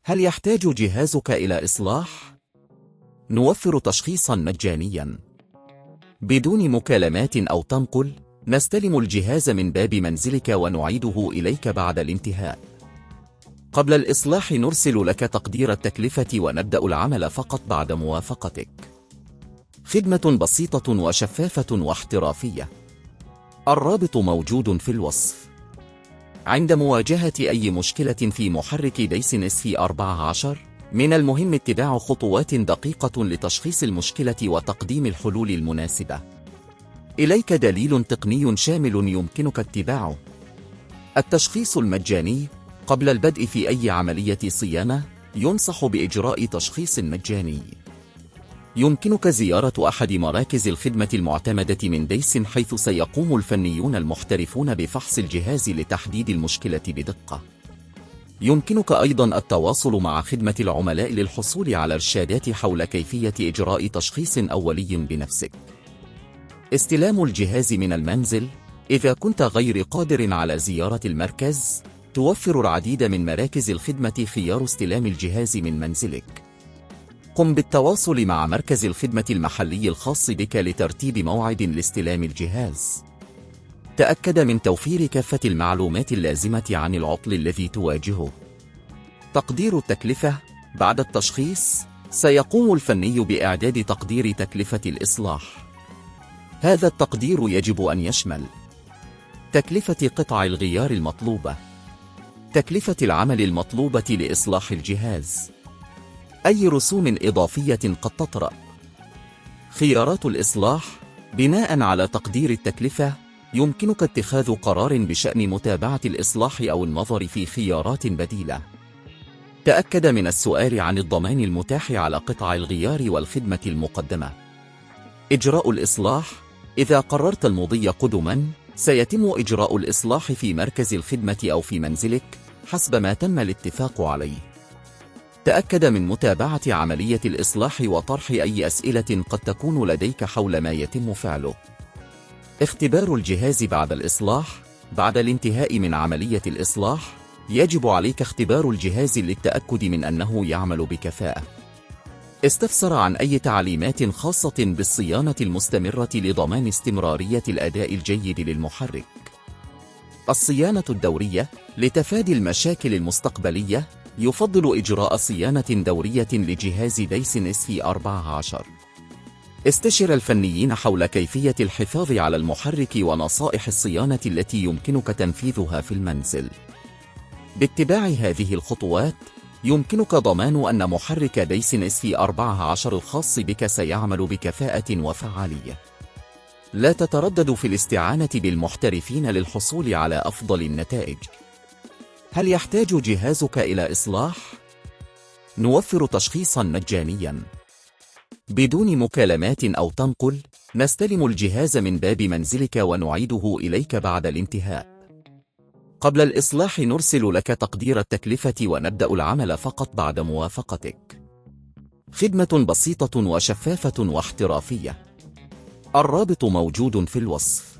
هل يحتاج جهازك إلى إصلاح؟ نوفر تشخيصا مجانيا بدون مكالمات أو تنقل. نستلم الجهاز من باب منزلك ونعيده إليك بعد الانتهاء. قبل الإصلاح نرسل لك تقدير التكلفة ونبدأ العمل فقط بعد موافقتك. خدمة بسيطة وشفافة واحترافية. الرابط موجود في الوصف. عند مواجهة أي مشكلة في محرك دايسون في 14 من المهم اتباع خطوات دقيقة لتشخيص المشكلة وتقديم الحلول المناسبة. إليك دليل تقني شامل يمكنك اتباعه. التشخيص المجاني. قبل البدء في أي عملية صيانة ينصح بإجراء تشخيص مجاني. يمكنك زيارة أحد مراكز الخدمة المعتمدة من دايسون، حيث سيقوم الفنيون المحترفون بفحص الجهاز لتحديد المشكلة بدقة. يمكنك أيضا التواصل مع خدمة العملاء للحصول على إرشادات حول كيفية إجراء تشخيص أولي بنفسك. استلام الجهاز من المنزل. إذا كنت غير قادر على زيارة المركز، توفر العديد من مراكز الخدمة خيار استلام الجهاز من منزلك. قم بالتواصل مع مركز الخدمة المحلي الخاص بك لترتيب موعد لاستلام الجهاز. تأكد من توفير كافة المعلومات اللازمة عن العطل الذي تواجهه. تقدير التكلفة. بعد التشخيص سيقوم الفني بإعداد تقدير تكلفة الإصلاح. هذا التقدير يجب أن يشمل تكلفة قطع الغيار المطلوبة، تكلفة العمل المطلوبة لإصلاح الجهاز، أي رسوم إضافية قد تطرأ. خيارات الإصلاح. بناء على تقدير التكلفة يمكنك اتخاذ قرار بشأن متابعة الإصلاح أو النظر في خيارات بديلة. تأكد من السؤال عن الضمان المتاح على قطع الغيار والخدمة المقدمة. إجراء الإصلاح. إذا قررت المضي قدما سيتم إجراء الإصلاح في مركز الخدمة أو في منزلك حسب ما تم الاتفاق عليه. تأكد من متابعة عملية الإصلاح وطرح أي أسئلة قد تكون لديك حول ما يتم فعله. اختبار الجهاز بعد الإصلاح. بعد الانتهاء من عملية الإصلاح يجب عليك اختبار الجهاز للتأكد من أنه يعمل بكفاءة. استفسر عن أي تعليمات خاصة بالصيانة المستمرة لضمان استمرارية الأداء الجيد للمحرك. الصيانة الدورية. لتفادي المشاكل المستقبلية يفضل إجراء صيانة دورية لجهاز دايسون في 14. استشر الفنيين حول كيفية الحفاظ على المحرك ونصائح الصيانة التي يمكنك تنفيذها في المنزل. باتباع هذه الخطوات يمكنك ضمان أن محرك دايسون في 14 الخاص بك سيعمل بكفاءة وفعالية. لا تتردد في الاستعانة بالمحترفين للحصول على أفضل النتائج. هل يحتاج جهازك إلى إصلاح؟ نوفر تشخيصا مجانيا بدون مكالمات أو تنقل. نستلم الجهاز من باب منزلك ونعيده إليك بعد الانتهاء. قبل الإصلاح نرسل لك تقدير التكلفة ونبدأ العمل فقط بعد موافقتك. خدمة بسيطة وشفافة واحترافية. الرابط موجود في الوصف.